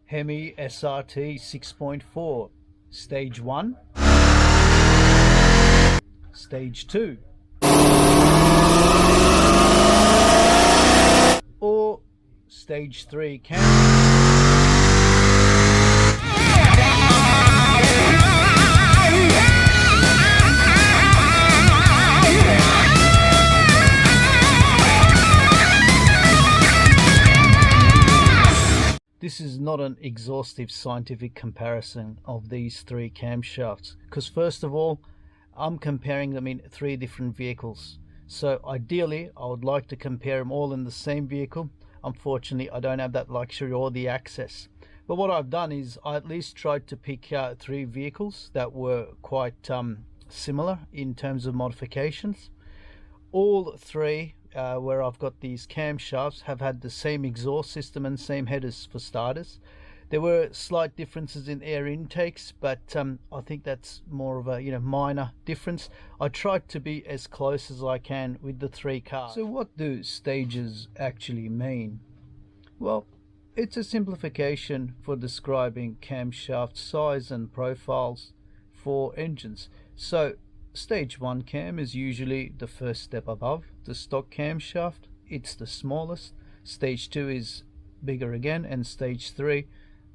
Hemi SRT 6.4, Stage 1, Stage 2, or Stage 3 cam. This is not an exhaustive scientific comparison of these three camshafts, because first of all, I'm comparing them in three different vehicles. So ideally, I would like to compare them all in the same vehicle. Unfortunately, I don't have that luxury or the access. But what I've done is I at least tried to pick out three vehicles that were quite similar in terms of modifications. All three where I've got these camshafts have had the same exhaust system and same headers for starters. There were slight differences in air intakes, but I think that's more of a minor difference. I tried to be as close as I can with the three cars. So what do stages actually mean? Well, it's a simplification for describing camshaft size and profiles for engines. So Stage 1 cam is usually the first step above the stock camshaft. It's the smallest. Stage 2 is bigger again, and Stage 3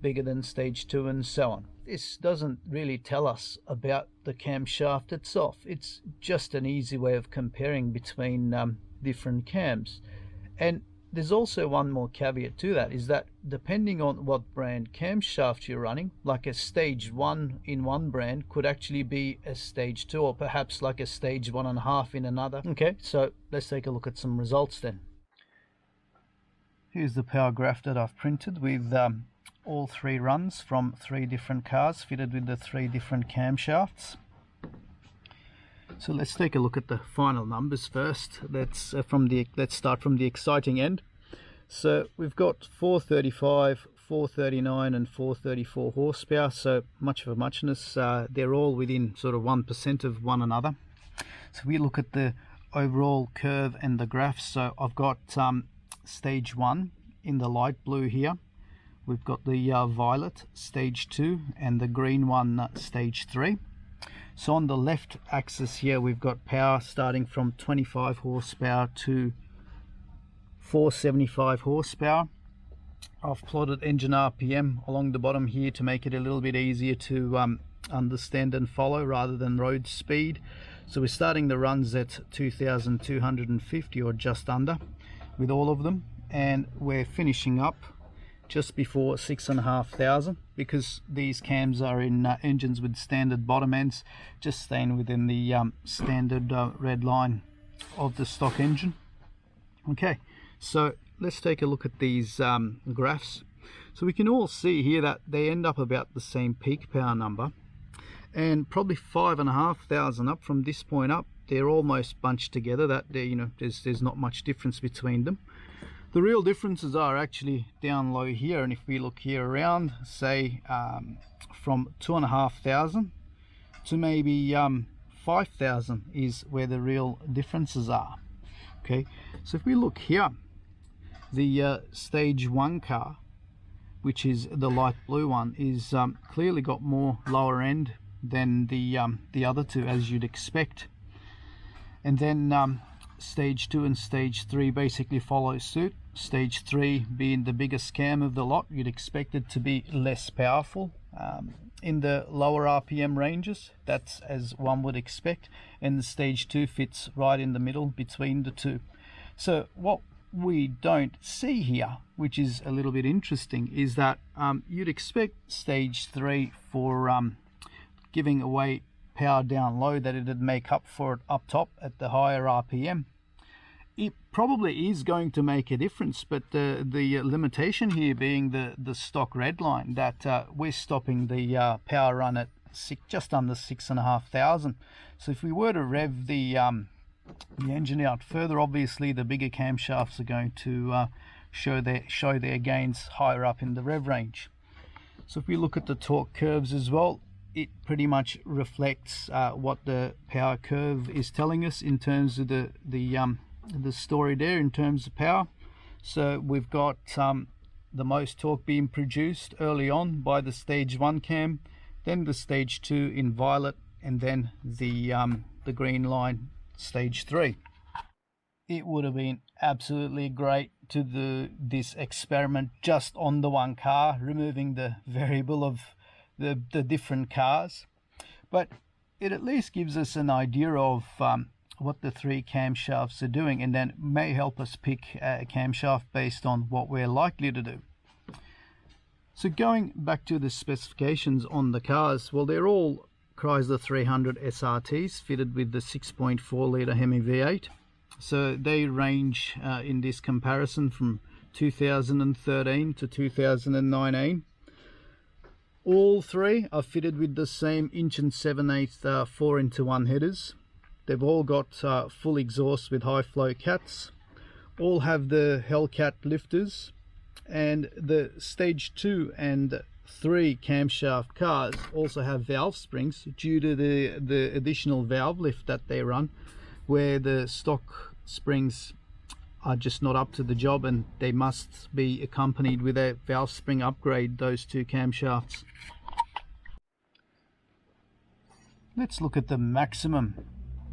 bigger than Stage 2, and so on. This doesn't really tell us about the camshaft itself. It's just an easy way of comparing between different cams. And there's also one more caveat to that, is that depending on what brand camshaft you're running, like a Stage 1 in one brand could actually be a Stage 2, or perhaps like a Stage 1.5 in another. Okay, so let's take a look at some results then. Here's the power graph that I've printed with all three runs from three different cars fitted with the three different camshafts. So let's take a look at the final numbers first. Let's start from the exciting end. So we've got 435, 439 and 434 horsepower, so much of a muchness. They're all within sort of 1% of one another. So we look at the overall curve and the graphs. So I've got Stage 1 in the light blue here. We've got the violet Stage 2 and the green one Stage 3. So on the left axis here, we've got power starting from 25 horsepower to 475 horsepower. I've plotted engine RPM along the bottom here to make it a little bit easier to understand and follow rather than road speed. So we're starting the runs at 2,250 or just under with all of them, and we're finishing up just before 6,500, because these cams are in engines with standard bottom ends, just staying within the standard red line of the stock engine. Okay, so let's take a look at these graphs. So we can all see here that they end up about the same peak power number, and probably 5,500 up from this point up, they're almost bunched together. That there's not much difference between them. The real differences are actually down low here, and if we look here around, say from 2,500 to maybe 5,000 is where the real differences are. Okay, so if we look here, the Stage 1 car, which is the light blue one, is clearly got more lower end than the other two, as you'd expect. And then Stage 2 and Stage 3 basically follow suit. Stage 3 being the biggest cam of the lot, you'd expect it to be less powerful in the lower RPM ranges. That's as one would expect, and the Stage 2 fits right in the middle between the two. So what we don't see here, which is a little bit interesting, is that you'd expect Stage 3 for giving away power down low, that it'd make up for it up top at the higher RPM. It probably is going to make a difference, but the limitation here being the stock red line, that we're stopping the power run at just under 6,500. So if we were to rev the engine out further, obviously the bigger camshafts are going to show their gains higher up in the rev range. So if we look at the torque curves as well, it pretty much reflects what the power curve is telling us in terms of the story there in terms of power. So we've got the most torque being produced early on by the stage 1 cam, then the stage 2 in violet, and then the green line stage 3. It would have been absolutely great to do this experiment just on the one car, removing the variable of the different cars, but it at least gives us an idea of what the 3 camshafts are doing, and then may help us pick a camshaft based on what we're likely to do. So going back to the specifications on the cars, well, they're all Chrysler 300 SRTs fitted with the 6.4 litre Hemi V8. So they range in this comparison from 2013 to 2019. All 3 are fitted with the same 1 7/8 4-into-1 headers. They've all got full exhaust with high flow cats. All have the Hellcat lifters, and the stage 2 and 3 camshaft cars also have valve springs due to the additional valve lift that they run, where the stock springs are just not up to the job, and they must be accompanied with a valve spring upgrade, those 2 camshafts. Let's look at the maximum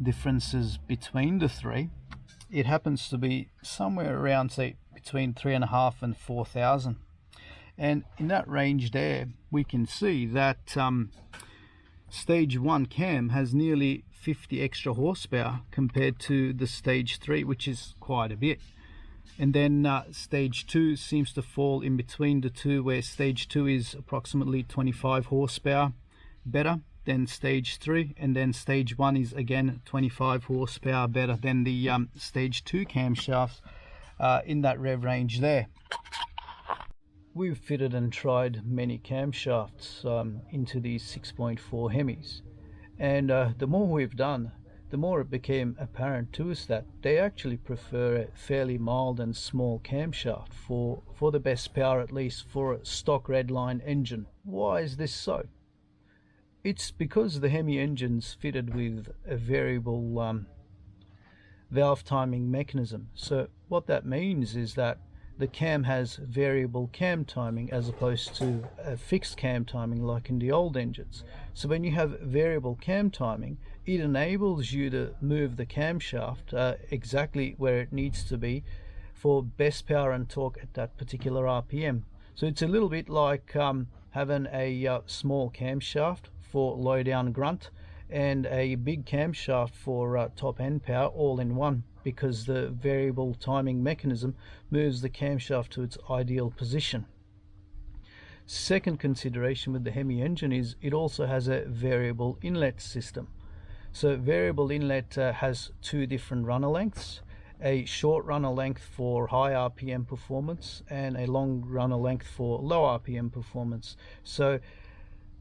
differences between the 3. It happens to be somewhere around, say, between 3.5 and 4,000, and in that range there we can see that stage 1 cam has nearly 50 extra horsepower compared to the stage 3, which is quite a bit. And then stage 2 seems to fall in between the 2, where stage 2 is approximately 25 horsepower better than stage 3, and then stage 1 is again 25 horsepower better than the stage 2 camshafts in that rev range there. We've fitted and tried many camshafts into these 6.4 Hemis, and the more we've done, the more it became apparent to us that they actually prefer a fairly mild and small camshaft for the best power, at least for a stock redline engine. Why is this so? It's because the Hemi engine's fitted with a variable valve timing mechanism. So what that means is that the cam has variable cam timing as opposed to a fixed cam timing like in the old engines. So when you have variable cam timing, it enables you to move the camshaft exactly where it needs to be for best power and torque at that particular RPM. So it's a little bit like having a small camshaft for low down grunt and a big camshaft for top end power all in one, because the variable timing mechanism moves the camshaft to its ideal position. Second consideration with the Hemi engine is it also has a variable inlet system. So variable inlet has 2 different runner lengths, a short runner length for high RPM performance and a long runner length for low RPM performance. So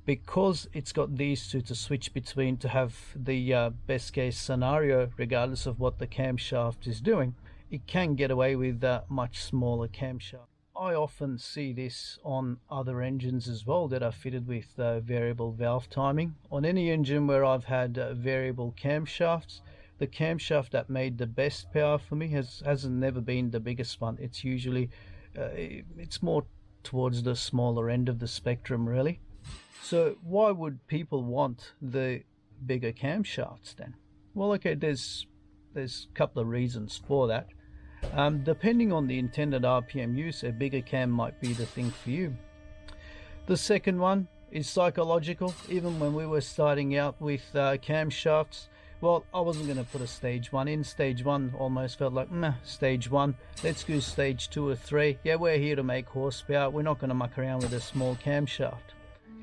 because it's got these 2 to switch between to have the best case scenario regardless of what the camshaft is doing, it can get away with a much smaller camshaft. I often see this on other engines as well that are fitted with variable valve timing. On any engine where I've had variable camshafts, the camshaft that made the best power for me hasn't never been the biggest one. It's usually it's more towards the smaller end of the spectrum, really. So why would people want the bigger camshafts then? Well, okay, there's a couple of reasons for that. Depending on the intended RPM use, a bigger cam might be the thing for you. The second one is psychological. Even when we were starting out with camshafts, well, I wasn't going to put a stage 1 in. Stage 1 almost felt like, nah, stage 1, let's go stage 2 or 3. Yeah, we're here to make horsepower. We're not going to muck around with a small camshaft.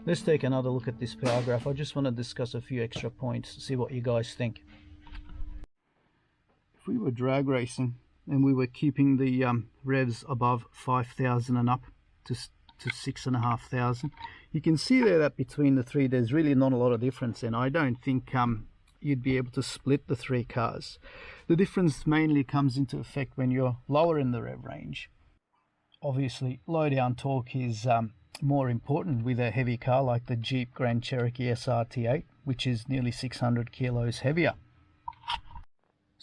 Let's take another look at this power graph. I just want to discuss a few extra points to see what you guys think. If we were drag racing and we were keeping the revs above 5,000 and up to 6,500, you can see there that between the 3 there's really not a lot of difference, and I don't think you'd be able to split the 3 cars. The difference mainly comes into effect when you're lower in the rev range. Obviously, low down torque is more important with a heavy car like the Jeep Grand Cherokee SRT 8, which is nearly 600 kilos heavier.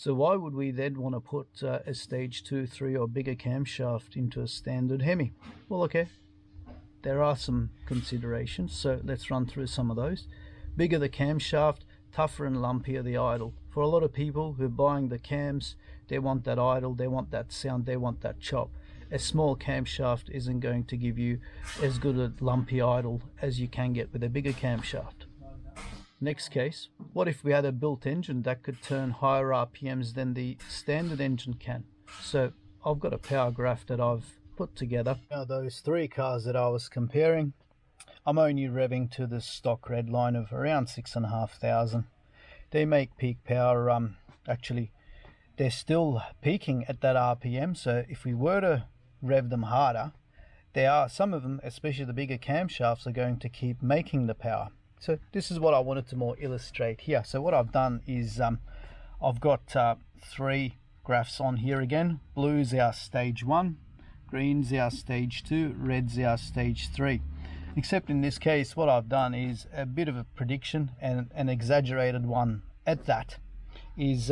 So why would we then want to put a stage 2, 3 or bigger camshaft into a standard Hemi? Well, okay, there are some considerations, so let's run through some of those. Bigger the camshaft, tougher and lumpier the idle. For a lot of people who are buying the cams, they want that idle, they want that sound, they want that chop. A small camshaft isn't going to give you as good a lumpy idle as you can get with a bigger camshaft. Next case, what if we had a built engine that could turn higher RPMs than the standard engine can? So I've got a power graph that I've put together. Now those 3 cars that I was comparing, I'm only revving to the stock red line of around 6,500. They make peak power, actually they're still peaking at that RPM, so if we were to rev them harder, some of them, especially the bigger camshafts, are going to keep making the power. So this is what I wanted to more illustrate here. So what I've done is I've got 3 graphs on here again. Blue's our stage 1, green's our stage 2, red's our stage 3. Except in this case, what I've done is a bit of a prediction, and an exaggerated one at that. Is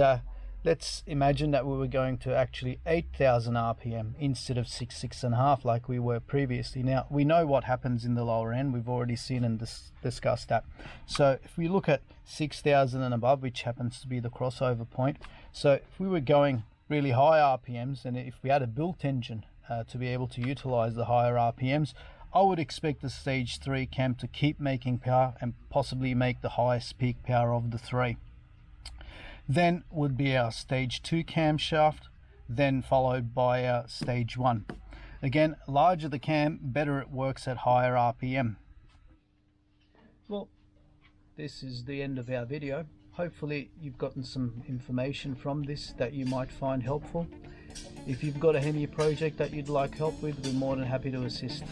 let's imagine that we were going to actually 8,000 RPM instead of 6.5 like we were previously. Now we know what happens in the lower end, we've already seen and discussed that. So if we look at 6,000 and above, which happens to be the crossover point, so if we were going really high RPMs, and if we had a built engine to be able to utilize the higher RPMs, I would expect the stage 3 cam to keep making power and possibly make the highest peak power of the 3. Then would be our stage 2 camshaft, then followed by our stage 1. Again, larger the cam, better it works at higher RPM. Well, this is the end of our video. Hopefully you've gotten some information from this that you might find helpful. If you've got a Hemi project that you'd like help with, we're more than happy to assist.